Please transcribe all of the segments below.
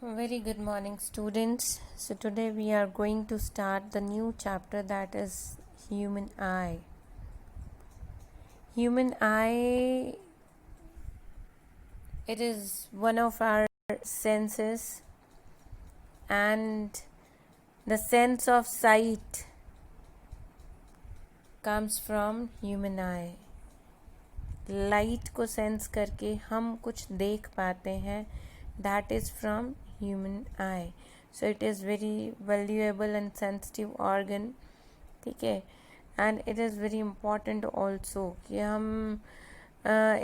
Very good morning, students. So, today we are going to start the new chapter that is human eye. Human eye, it is one of our senses, and the sense of sight comes from human eye. Light को sense करके हम कुछ देख पाते हैं, that is from human eye. So it is very valuable and sensitive organ. ठीक है, and it is very important also कि हम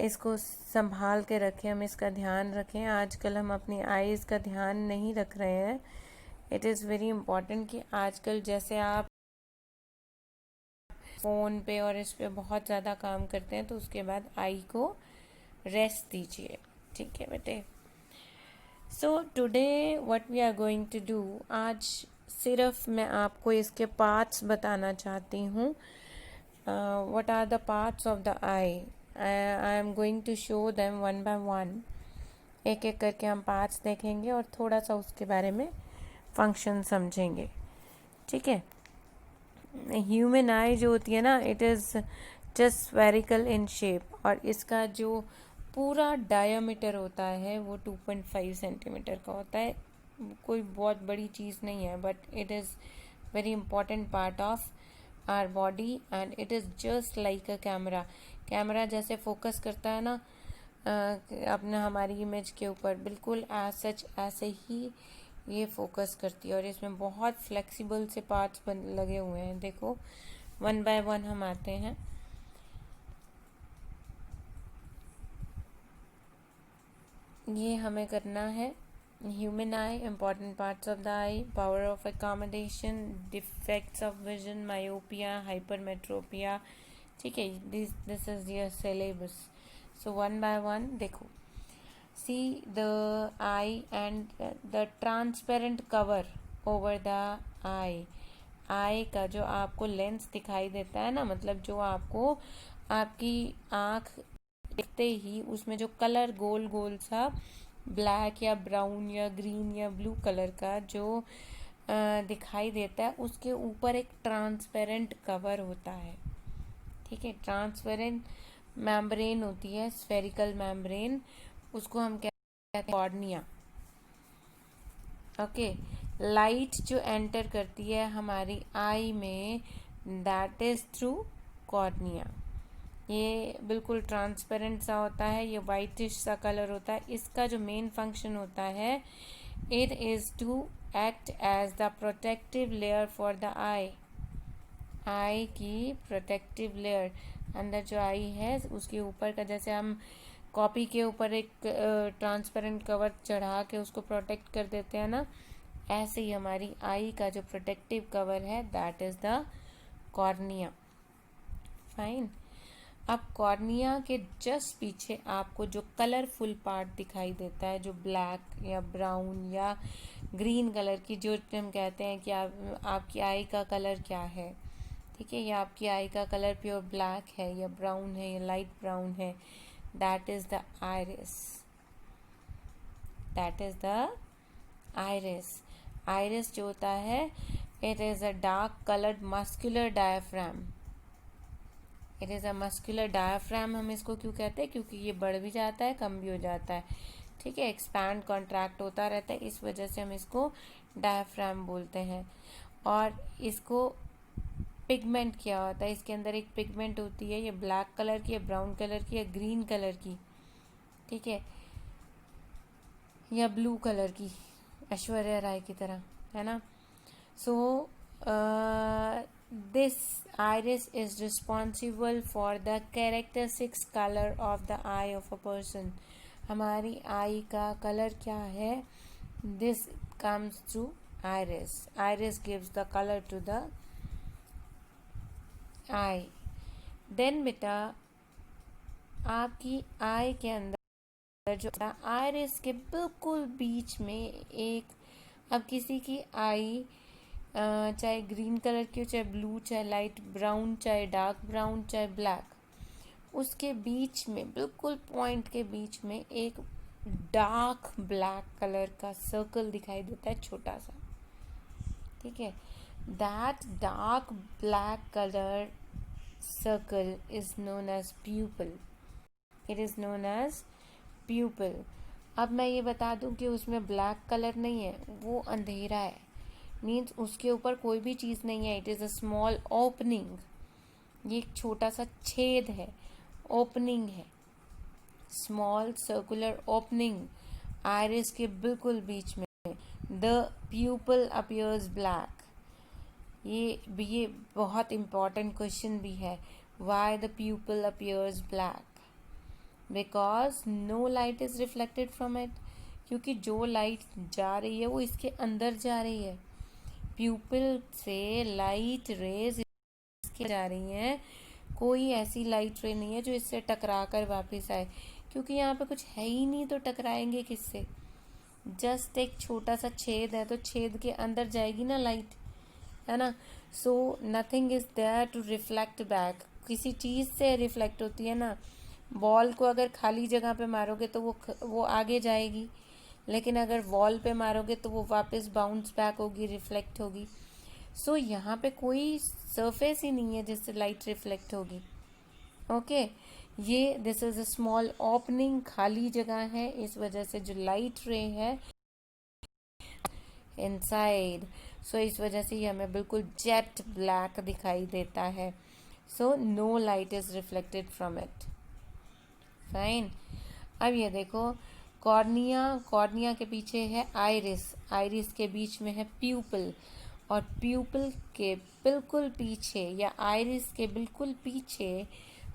इसको संभाल के रखें, हम इसका ध्यान रखें. आजकल हम अपनी आईज़ का ध्यान नहीं रख रहे हैं. इट इज़ वेरी इम्पॉर्टेंट कि आजकल जैसे आप फ़ोन पे और इस पे बहुत ज़्यादा काम करते हैं तो उसके बाद आई को रेस्ट दीजिए. ठीक है बेटे. So today what we are going to do, आज सिर्फ मैं आपको इसके पार्ट्स बताना चाहती हूँ. What are the parts of the eye. I am going to show them one by one. एक एक करके हम पार्ट्स देखेंगे और थोड़ा सा उसके बारे में फंक्शन समझेंगे. ठीक है. ह्यूमन आई जो होती है ना, it is just spherical in shape, और इसका जो पूरा डायमीटर होता है वो 2.5 सेंटीमीटर का होता है. कोई बहुत बड़ी चीज़ नहीं है, but it is very important part of our body and it is just like a camera. Camera जैसे फोकस करता है ना अपना हमारी इमेज के ऊपर, बिल्कुल एज सच ऐसे ही ये फोकस करती है. और इसमें बहुत फ्लेक्सिबल से पार्ट्स लगे हुए हैं. देखो वन बाय वन हम आते हैं. ये हमें करना है. Human I, important parts of the I, power of accommodation, defects of vision, myopia, hypermetropia. ठीक है, this is your syllabus. So one by one देखो. See the eye and the transparent cover over the eye. आई का जो आपको lens दिखाई देता है ना, मतलब जो आपको आपकी आँख देखते ही उसमें जो कलर गोल गोल सा ब्लैक या ब्राउन या ग्रीन या ब्लू कलर का जो दिखाई देता है, उसके ऊपर एक ट्रांसपेरेंट कवर होता है. ठीक है, ट्रांसपेरेंट मेम्ब्रेन होती है, स्फेरिकल मेम्ब्रेन, उसको हम कहते हैं कॉर्निया. ओके. लाइट जो एंटर करती है हमारी आई में, दैट इज थ्रू कॉर्निया. ये बिल्कुल ट्रांसपेरेंट सा होता है, ये वाइटिश सा कलर होता है. इसका जो मेन फंक्शन होता है, it is to act as the protective layer for the eye. Eye की प्रोटेक्टिव लेयर, अंदर जो आई है उसके ऊपर का, जैसे हम कॉपी के ऊपर एक ट्रांसपेरेंट कवर चढ़ा के उसको प्रोटेक्ट कर देते हैं ना, ऐसे ही हमारी आई का जो प्रोटेक्टिव कवर है, that is the cornea. Fine. अब कॉर्निया के जस्ट पीछे आपको जो कलरफुल पार्ट दिखाई देता है, जो ब्लैक या ब्राउन या ग्रीन कलर की, जो हम कहते हैं कि आपकी आई का कलर क्या है. ठीक है, या आपकी आई का कलर प्योर ब्लैक है या ब्राउन है या लाइट ब्राउन है, that is the iris. That is the iris. Iris जो होता है, it is a dark coloured muscular diaphragm. It is a muscular diaphragm. हम इसको क्यों कहते हैं? क्योंकि ये बढ़ भी जाता है, कम भी हो जाता है. ठीक है, एक्सपैंड कॉन्ट्रैक्ट होता रहता है, इस वजह से हम इसको डायफ्राम बोलते हैं. और इसको पिगमेंट क्या होता है, इसके अंदर एक पिगमेंट होती है, ये ब्लैक कलर की, ब्राउन कलर की, या ग्रीन कलर की. ठीक है, या ब्लू कलर की, ऐश्वर्या राय की तरह, है ना. So this iris is responsible for the characteristics colour of the eye of a person. हमारी आई का कलर क्या है, this comes through iris. Iris gives the colour to the eye. Then बेटा, आपकी आई के अंदर जो आइरिस के बिल्कुल बीच में एक, अब किसी की आई चाहे ग्रीन कलर की हो, चाहे ब्लू, चाहे लाइट ब्राउन, चाहे डार्क ब्राउन, चाहे ब्लैक, उसके बीच में बिल्कुल पॉइंट के बीच में एक डार्क ब्लैक कलर का सर्कल दिखाई देता है, छोटा सा, ठीक है। That dark black colour circle is known as pupil, it is known as pupil. अब मैं ये बता दूं कि उसमें ब्लैक कलर नहीं है, वो अंधेरा है, मीन्स उसके ऊपर कोई भी चीज़ नहीं है। It is a small opening, ये एक छोटा सा छेद है, ओपनिंग है, स्मॉल सर्कुलर ओपनिंग आयरिस के बिल्कुल बीच में। द प्यूपल अपीयर्स ब्लैक, ये बहुत इंपॉर्टेंट क्वेश्चन भी है। Why the pupil appears black? Because no light is reflected from it, क्योंकि जो लाइट जा रही है वो इसके अंदर जा रही है। प्यूपिल से लाइट रेज इसके जा रही हैं, कोई ऐसी लाइट रे नहीं है जो इससे टकरा कर वापस आए, क्योंकि यहाँ पे कुछ है ही नहीं, तो टकराएंगे किससे? जस्ट एक छोटा सा छेद है, तो छेद के अंदर जाएगी ना लाइट, है ना। So nothing is there to reflect back. किसी चीज़ से रिफ्लेक्ट होती है ना, बॉल को अगर खाली जगह पे मारोगे तो वो आगे जाएगी, लेकिन अगर वॉल पे मारोगे तो वो वापस बाउंस बैक होगी, रिफ्लेक्ट होगी। सो यहाँ पे कोई सरफेस ही नहीं है जिससे लाइट रिफ्लेक्ट होगी। ओके, ये this is a small opening, खाली जगह है, इस वजह से जो लाइट रे है इनसाइड, सो इस वजह से ये हमें बिल्कुल जेट ब्लैक दिखाई देता है। So no light is reflected from it. Fine. अब ये देखो, कॉर्निया, कॉर्निया के पीछे है आइरिस, आइरिस के बीच में है प्यूपल, और प्यूपल के बिल्कुल पीछे या आइरिस के बिल्कुल पीछे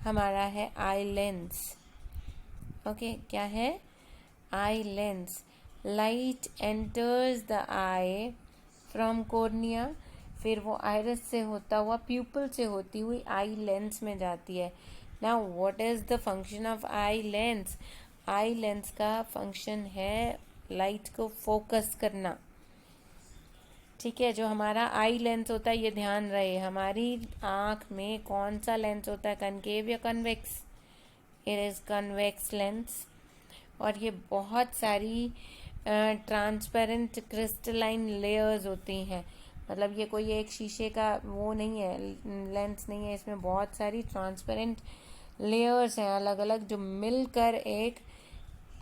हमारा है आई लेंस। ओके, क्या है? Eye lens. Light enters the I from cornea, फिर वो आइरिस से होता हुआ, प्यूपल से होती हुई आई लेंस में जाती है। Now what is the function of eye lens? Eye lens का फंक्शन है लाइट को फोकस करना, ठीक है। जो हमारा आई लेंस होता है, ये ध्यान रहे, हमारी आँख में कौन सा लेंस होता है, कनकेव या convex? It is convex lens. और ये बहुत सारी ट्रांसपेरेंट क्रिस्टलाइन लेयर्स होती हैं, मतलब ये कोई एक शीशे का वो नहीं है, लेंस नहीं है, इसमें बहुत सारी ट्रांसपेरेंट लेयर्स हैं अलग अलग, जो मिलकर एक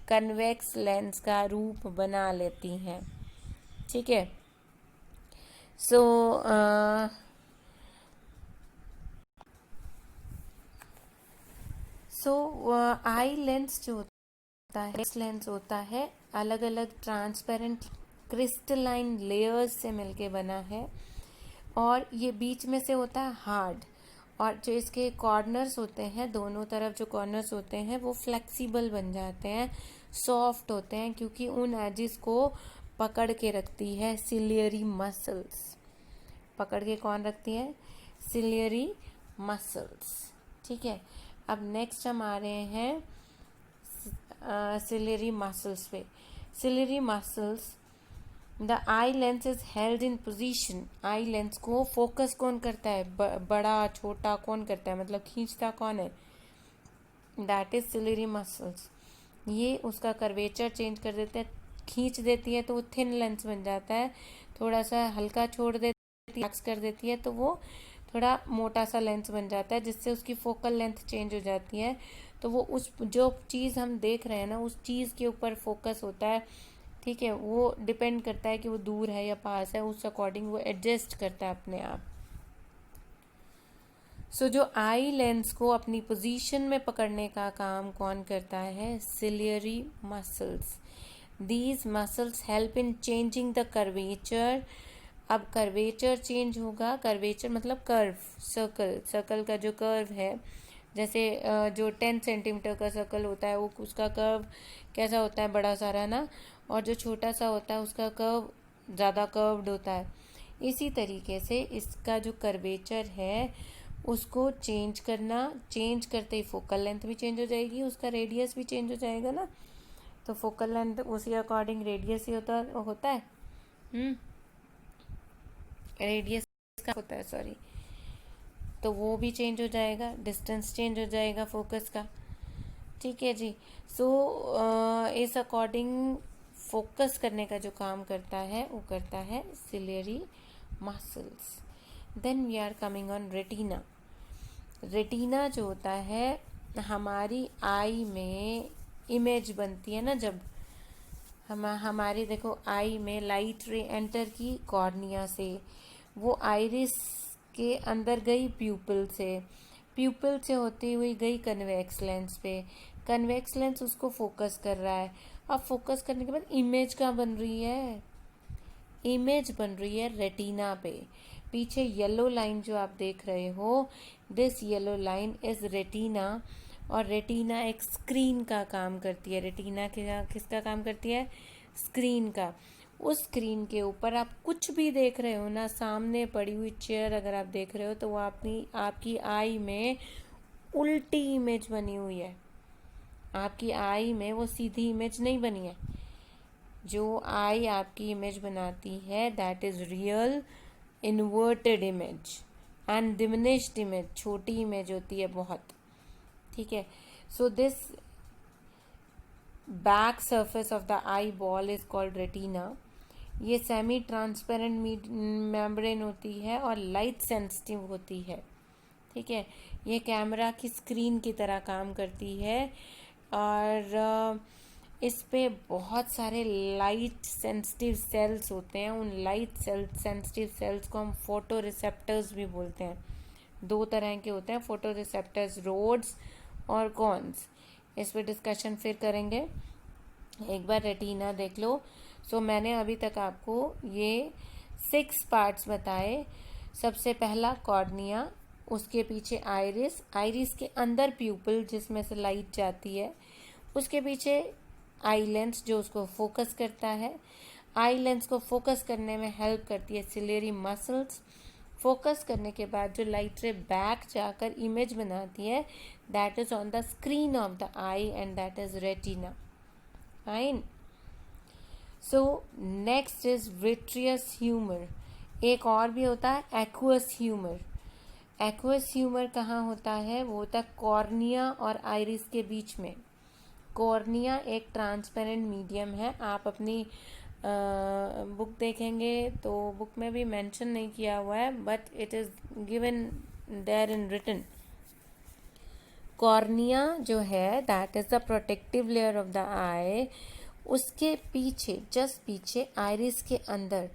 कन्वेक्स लेंस का रूप बना लेती हैं, ठीक है। सो आई लेंस जो होता है, लेंस होता है अलग अलग ट्रांसपेरेंट क्रिस्टलाइन लेयर्स से मिलके बना है, और ये बीच में से होता है हार्ड, और जो इसके कॉर्नर्स होते हैं, दोनों तरफ जो कॉर्नर्स होते हैं वो फ्लेक्सिबल बन जाते हैं, सॉफ्ट होते हैं, क्योंकि उन एजिस को पकड़ के रखती है सिलियरी मसल्स। पकड़ के कौन रखती है? सिलियरी मसल्स, ठीक है। अब नेक्स्ट हम आ रहे हैं सिलियरी मसल्स पे। Ciliary muscles, the eye lens is held in position. Eye lens को फोकस कौन करता है? बड़ा छोटा कौन करता है, मतलब खींचता कौन है? That is ciliary muscles. ये उसका कर्वेचर चेंज कर देते हैं, खींच देती है तो वो थिन लेंस बन जाता है, थोड़ा सा हल्का छोड़ देती है, कर देती है तो वो थोड़ा मोटा सा लेंस बन जाता है, जिससे उसकी फोकल लेंथ चेंज हो जाती है। तो वो उस जो चीज़ हम देख रहे हैं ना, उस चीज़ के ऊपर फोकस होता है, ठीक है। वो डिपेंड करता है कि वो दूर है या पास है, उस अकॉर्डिंग वो एडजस्ट करता है अपने आप। सो जो आई लेंस को अपनी पोजीशन में पकड़ने का काम कौन करता है? Ciliary muscles. These muscles help in changing the curvature. अब कर्वेचर चेंज होगा, कर्वेचर मतलब कर्व, सर्कल, सर्कल का जो कर्व है, जैसे जो 10 सेंटीमीटर का सर्कल होता है वो उसका कर्व कैसा होता है? बड़ा सारा ना, और जो छोटा सा होता है उसका कर्व ज़्यादा कर्व्ड होता है। इसी तरीके से इसका जो कर्वेचर है उसको चेंज करना, चेंज करते ही फोकल लेंथ भी चेंज हो जाएगी, उसका रेडियस भी चेंज हो जाएगा ना, तो फोकल लेंथ उसी अकॉर्डिंग रेडियस ही होता है। रेडियस का होता है, सॉरी, तो वो भी चेंज हो जाएगा, डिस्टेंस चेंज हो जाएगा फोकस का। ठीक है जी। सो इस अकॉर्डिंग फोकस करने का जो काम करता है वो करता है ciliary muscles. Then we are coming on retina. Retina जो होता है हमारी आई में इमेज बनती है ना, जब हमारी देखो आई में लाइट रे एंटर की कॉर्निया से, वो आइरिस के अंदर गई प्यूपिल से, प्यूपिल से होती हुई गई कन्वेक्स लेंस पे, कन्वेक्स लेंस उसको फोकस कर रहा है। अब फोकस करने के बाद इमेज कहाँ बन रही है? इमेज बन रही है रेटिना पे। पीछे येलो लाइन जो आप देख रहे हो, this yellow line is retina. और रेटिना एक स्क्रीन का काम करती है। रेटिना किसका काम करती है? स्क्रीन का। उस स्क्रीन के ऊपर आप कुछ भी देख रहे हो ना, सामने पड़ी हुई चेयर अगर आप देख रहे हो तो वो आपकी आई में उल्टी इमेज बनी हुई है। आपकी आई में वो सीधी इमेज नहीं बनी है। जो आई आपकी इमेज बनाती है that is real inverted image and diminished image, छोटी इमेज होती है बहुत। ठीक है। So this back surface of the eye ball is called retina. ये सेमी ट्रांसपेरेंट मेम्ब्रेन होती है और लाइट सेंसिटिव होती है। ठीक है। ये कैमरा की स्क्रीन की तरह काम करती है और इस पे बहुत सारे लाइट सेंसिटिव सेल्स होते हैं। उन लाइट सेंसिटिव सेल्स को हम फोटो रिसेप्टर्स भी बोलते हैं। दो तरह के होते हैं फोटो रिसेप्टर्स, रोड्स और कॉन्स। इस पे डिस्कशन फिर करेंगे। एक बार रेटिना देख लो। सो मैंने अभी तक आपको ये 6 पार्ट्स बताए। सबसे पहला कॉर्निया, उसके पीछे आइरिस, आइरिस के अंदर प्यूपिल जिसमें से लाइट जाती है, उसके पीछे आई लेंस जो उसको फोकस करता है, आई लेंस को फोकस करने में हेल्प करती है सिलियरी मसल्स। फोकस करने के बाद जो लाइट रे बैक जाकर इमेज बनाती है that is on the screen of the eye and that is retina. Fine. So next is vitreous humour. एक और भी होता है एक्वस ह्यूमर। एक्वस ह्यूमर कहाँ होता है? वो होता है कॉर्निया और आइरिस के बीच में। कॉर्निया एक ट्रांसपेरेंट मीडियम है। आप अपनी बुक देखेंगे तो बुक में भी मेंशन नहीं किया हुआ है but it is given there in written. Cornea जो है that is the protective layer of the eye. उसके पीछे, जस्ट पीछे आइरिस के अंदर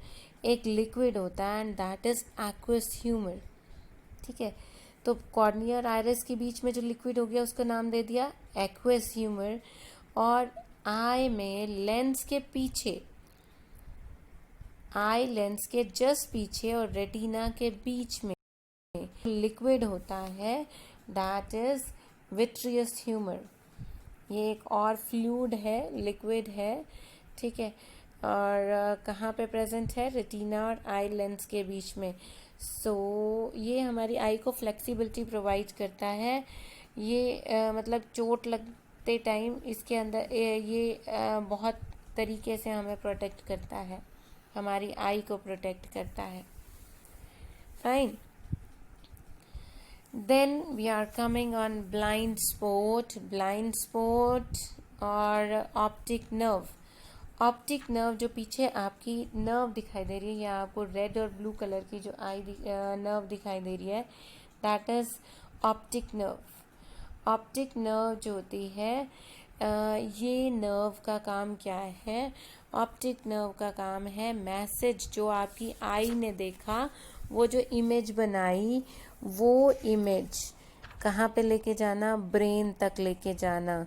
एक लिक्विड होता है and that is aqueous humour. ठीक है। तो कॉर्निया और आइरिस के बीच में जो लिक्विड हो गया उसका नाम दे दिया एक्वस ह्यूमर। और आई में लेंस के पीछे, आई लेंस के जस्ट पीछे और रेटिना के बीच में लिक्विड होता है दैट इज विट्रियस ह्यूमर। ये एक और फ्लूइड है, लिक्विड है। ठीक है। और कहाँ पे प्रेजेंट है? रेटिना और आई लेंस के बीच में। ये हमारी आई को फ्लेक्सिबिलिटी प्रोवाइड करता है। ये मतलब चोट लगते टाइम इसके अंदर ये बहुत तरीके से हमें प्रोटेक्ट करता है, हमारी आई को प्रोटेक्ट करता है। Fine. Then we are coming on blind spot. Blind spot और ऑप्टिक नर्व। ऑप्टिक नर्व जो पीछे आपकी नर्व दिखाई दे रही है, या आपको रेड और ब्लू कलर की जो नर्व दिखाई दे रही है that is optic nerve. Optic nerve जो होती है ये नर्व का काम क्या है? ऑप्टिक नर्व का काम है मैसेज जो आपकी आई ने देखा, वो जो इमेज बनाई, वो इमेज कहाँ पे लेके जाना? ब्रेन तक लेके जाना।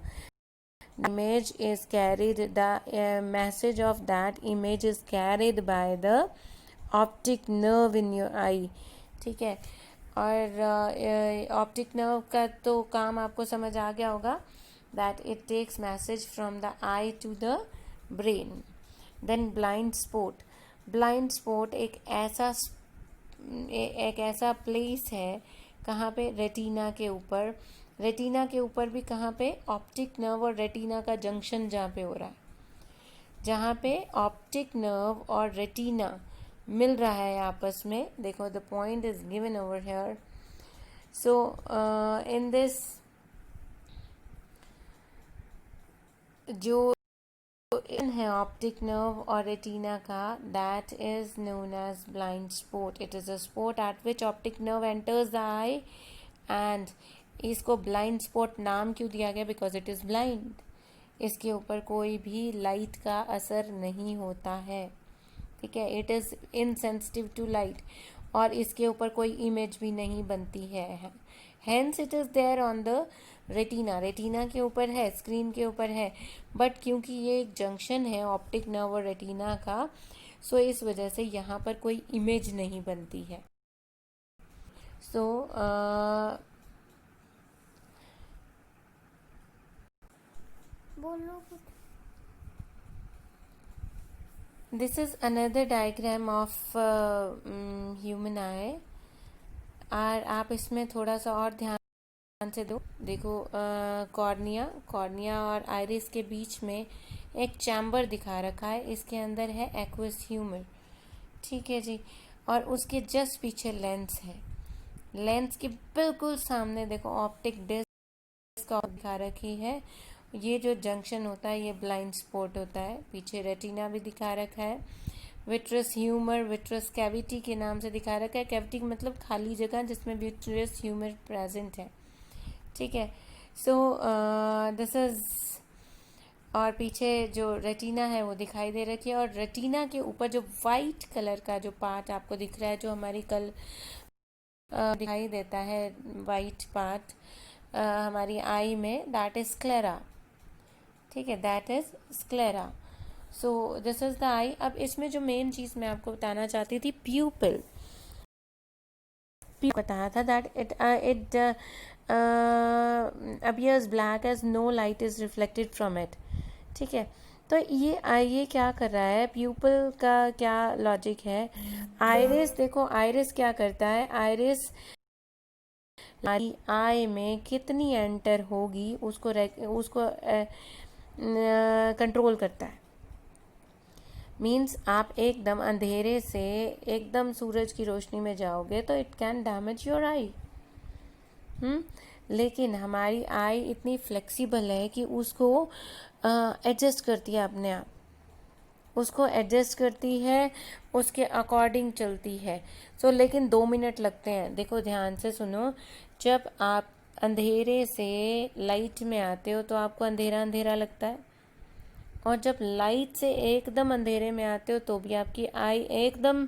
Image is carried, the message of that image is carried by the optic nerve in your eye. ठीक है। और ऑप्टिक नर्व का तो काम आपको समझ आ गया होगा that it takes message from the eye to the brain. Then blind spot. Blind spot एक ऐसा प्लेस है कहाँ पे? रेटिना के ऊपर। रेटिना के ऊपर भी कहाँ पे? ऑप्टिक नर्व और रेटिना का जंक्शन जहाँ पे हो रहा है, जहाँ पे ऑप्टिक नर्व और रेटिना मिल रहा है आपस में। देखो the point is given over here. So in this जो इन है ऑप्टिक नर्व और रेटिना का, that is known as blind spot. It is a spot at which optic nerve enters the eye, and इसको ब्लाइंड स्पॉट नाम क्यों दिया गया? Because it is blind. इसके ऊपर कोई भी लाइट का असर नहीं होता है. ठीक है, it is insensitive to light, और इसके ऊपर कोई इमेज भी नहीं बनती है. Hence it is there on the retina. Retina के ऊपर है, स्क्रीन के ऊपर है, बट क्योंकि ये एक जंक्शन है ऑप्टिक नर्व और रेटिना का, सो इस वजह से यहाँ पर कोई इमेज नहीं बनती है. सो बोलो कुछ. This is another diagram of human आई. और आप इसमें थोड़ा सा और ध्यान से देखो, कॉर्निया, कॉर्निया और आइरिस के बीच में एक चैम्बर दिखा रखा है. इसके अंदर है एक्वस ह्यूमर. ठीक है जी. और उसके जस्ट पीछे लेंस है. लेंस के बिल्कुल सामने देखो ऑप्टिक डिस्क दिखा रखी है. ये जो जंक्शन होता है ये ब्लाइंड स्पॉट होता है. पीछे रेटिना भी दिखा रखा है. विट्रस ह्यूमर, विट्रस कैविटी के नाम से दिखा रखा है. कैविटी मतलब खाली जगह जिसमें विट्रस ह्यूमर प्रेजेंट है. ठीक है. सो दिस इज, और पीछे जो रेटिना है वो दिखाई दे रखी है. और रेटिना के ऊपर जो वाइट कलर का जो पार्ट आपको दिख रहा है, जो हमारी कल दिखाई देता है, वाइट पार्ट हमारी आई में, दैट इज स्क्लेरा. ठीक है, that is sclera. So this is the eye. अब इसमें जो मेन चीज मैं आपको बताना चाहती थी, प्यूपिल. बताया था that it appears black as no light is reflected from it. ठीक है. तो ये क्या कर रहा है, प्यूपल का क्या लॉजिक है? आइरिस, देखो आइरिस क्या करता है, आइरिस आई में कितनी एंटर होगी उसको कंट्रोल करता है. मीन्स आप एकदम अंधेरे से एकदम सूरज की रोशनी में जाओगे तो इट कैन डैमेज योर आई. लेकिन हमारी आई इतनी फ्लेक्सिबल है कि उसको एडजस्ट करती है अपने आप. उसको एडजस्ट करती है, उसके अकॉर्डिंग चलती है. सो लेकिन 2 मिनट लगते हैं. देखो ध्यान से सुनो. जब आप अंधेरे से लाइट में आते हो तो आपको अंधेरा अंधेरा लगता है, और जब लाइट से एकदम अंधेरे में आते हो तो भी आपकी आई एकदम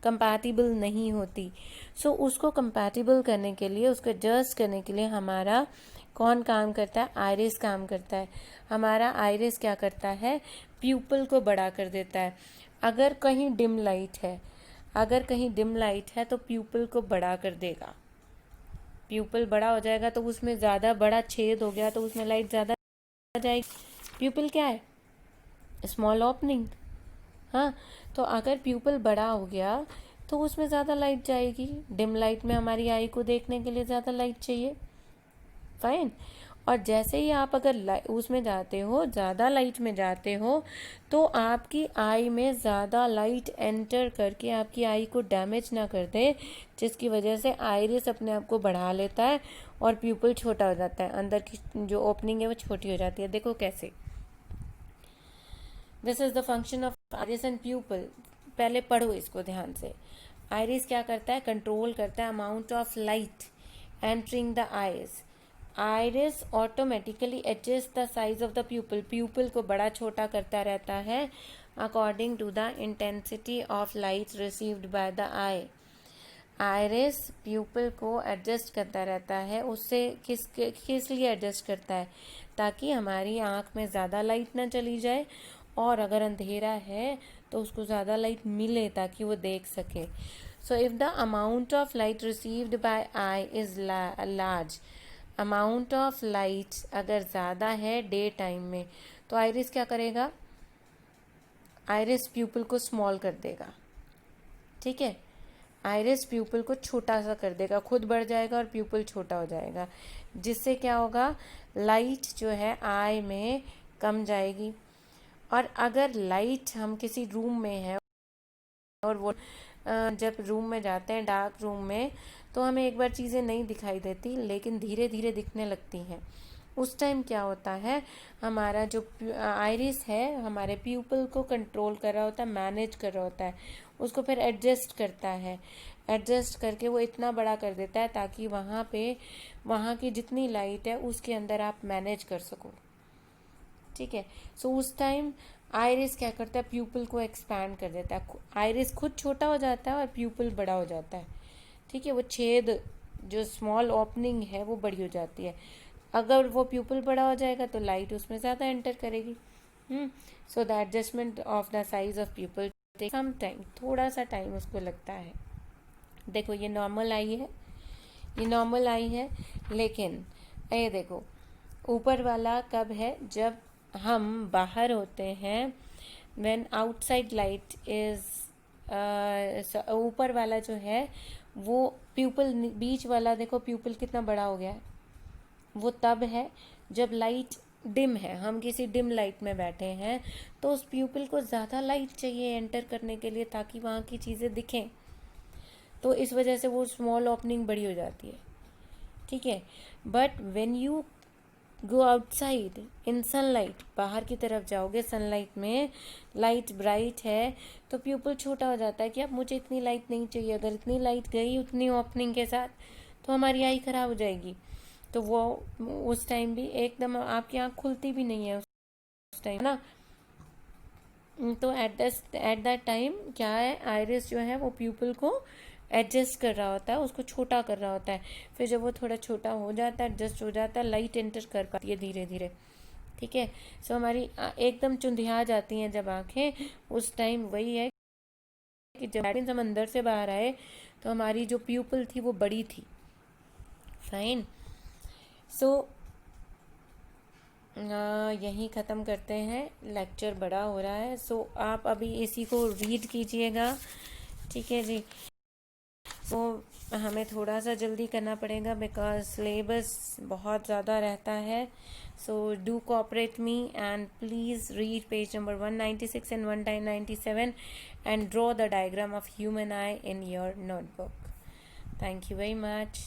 कंपैटिबल नहीं होती. सो उसको कंपैटिबल करने के लिए, उसको एडजस्ट करने के लिए हमारा कौन काम करता है? आइरिस काम करता है. हमारा आइरिस क्या करता है? प्यूपल को बड़ा कर देता है. अगर कहीं डिम लाइट है तो प्यूपल को बड़ा कर देगा. प्यूपल बड़ा हो जाएगा तो उसमें ज़्यादा बड़ा छेद हो गया तो उसमें लाइट ज़्यादा जाएगी. प्यूपल क्या है? Small opening. हाँ, तो अगर प्यूपल बड़ा हो गया तो उसमें ज़्यादा लाइट जाएगी. डिम लाइट में हमारी आई को देखने के लिए ज़्यादा लाइट चाहिए. फाइन. और जैसे ही आप अगर उसमें जाते हो, ज़्यादा लाइट में जाते हो, तो आपकी आई में ज़्यादा लाइट एंटर करके आपकी आई को डैमेज ना कर दे, जिसकी वजह से आइरिस अपने आप को बढ़ा लेता है और प्यूपल छोटा हो जाता है. अंदर की जो ओपनिंग है वो छोटी हो जाती है. देखो कैसे. This is the function of iris and pupil. पहले पढ़ो इसको ध्यान से. आइरिस क्या करता है? कंट्रोल करता है amount of light entering the eyes. Iris automatically adjust the size of the pupil. Pupil को बड़ा छोटा करता रहता है according to the intensity of light received by the eye. Iris pupil को एडजस्ट करता रहता है. उससे किस लिए एडजस्ट करता है? ताकि हमारी आँख में ज़्यादा लाइट ना चली जाए, और अगर अंधेरा है तो उसको ज़्यादा लाइट मिले ताकि वो देख सके. So if the amount of light received bye I is large, amount of light अगर ज़्यादा है डे टाइम में, तो आइरिस क्या करेगा? आइरिस प्यूपल को स्मॉल कर देगा. ठीक है, आइरिस प्यूपल को छोटा सा कर देगा, खुद बढ़ जाएगा और प्यूपल छोटा हो जाएगा, जिससे क्या होगा? लाइट जो है आई में कम जाएगी. और अगर लाइट, हम किसी रूम में हैं और वो जब रूम में जाते हैं, डार्क रूम में, तो हमें एक बार चीज़ें नहीं दिखाई देती, लेकिन धीरे धीरे दिखने लगती हैं. उस टाइम क्या होता है, हमारा जो आइरिस है हमारे प्यूपल को कंट्रोल कर रहा होता है, मैनेज कर रहा होता है, उसको फिर एडजस्ट करता है, एडजस्ट करके वो इतना बड़ा कर देता है ताकि वहाँ पे वहाँ की जितनी लाइट है उसके अंदर आप मैनेज कर सको। ठीक है। सो उस टाइम आइरिस क्या करता है, प्यूपल को एक्सपैंड कर देता है, आइरिस खुद छोटा हो जाता है और प्यूपल बड़ा हो जाता है। ठीक है, वो छेद जो स्मॉल ओपनिंग है वो बड़ी हो जाती है। अगर वो प्यूपल बड़ा हो जाएगा तो लाइट उसमें ज़्यादा एंटर करेगी। So the adjustment of the size of pupil take some time, थोड़ा सा टाइम उसको लगता है। देखो ये नॉर्मल आई है, ये नॉर्मल आई है, लेकिन ये देखो ऊपर वाला कब है, जब हम बाहर होते हैं, व्हेन आउटसाइड लाइट इज, ऊपर वाला जो है वो प्यूपल, बीच वाला देखो प्यूपल कितना बड़ा हो गया है, वो तब है जब लाइट डिम है, हम किसी डिम लाइट में बैठे हैं तो उस प्यूपल को ज़्यादा लाइट चाहिए एंटर करने के लिए ताकि वहाँ की चीज़ें दिखें, तो इस वजह से वो स्मॉल ओपनिंग बड़ी हो जाती है। ठीक है, but when you go outside in sunlight, बाहर की तरफ जाओगे सनलाइट में, लाइट ब्राइट है तो प्यूपल छोटा हो जाता है कि अब मुझे इतनी लाइट नहीं चाहिए, अगर इतनी लाइट गई उतनी ओपनिंग के साथ तो हमारी आई खराब हो जाएगी, तो वो उस टाइम भी एकदम आपकी आँख खुलती भी नहीं है उस टाइम ना। तो एट दैट टाइम क्या है, आइरिस जो है वो प्यूपल को एडजस्ट कर रहा होता है, उसको छोटा कर रहा होता है, फिर जब वो थोड़ा छोटा हो जाता है, एडजस्ट हो जाता है, लाइट एंटर कर पाती है धीरे धीरे। ठीक है, सो हमारी एकदम चुंधिया जाती हैं जब आंखें, उस टाइम वही है कि जब हम अंदर से बाहर आए तो हमारी जो प्यूपल थी वो बड़ी थी। फाइन, सो यहीं ख़त्म करते हैं, लेक्चर बड़ा हो रहा है। सो आप अभी इसी को रीड कीजिएगा। ठीक है जी, सो हमें थोड़ा सा जल्दी करना पड़ेगा बिकॉज सिलेबस बहुत ज़्यादा रहता है। So do cooperate me and please read page number 196 and 197 and draw the diagram of human I in your notebook. Thank you very much.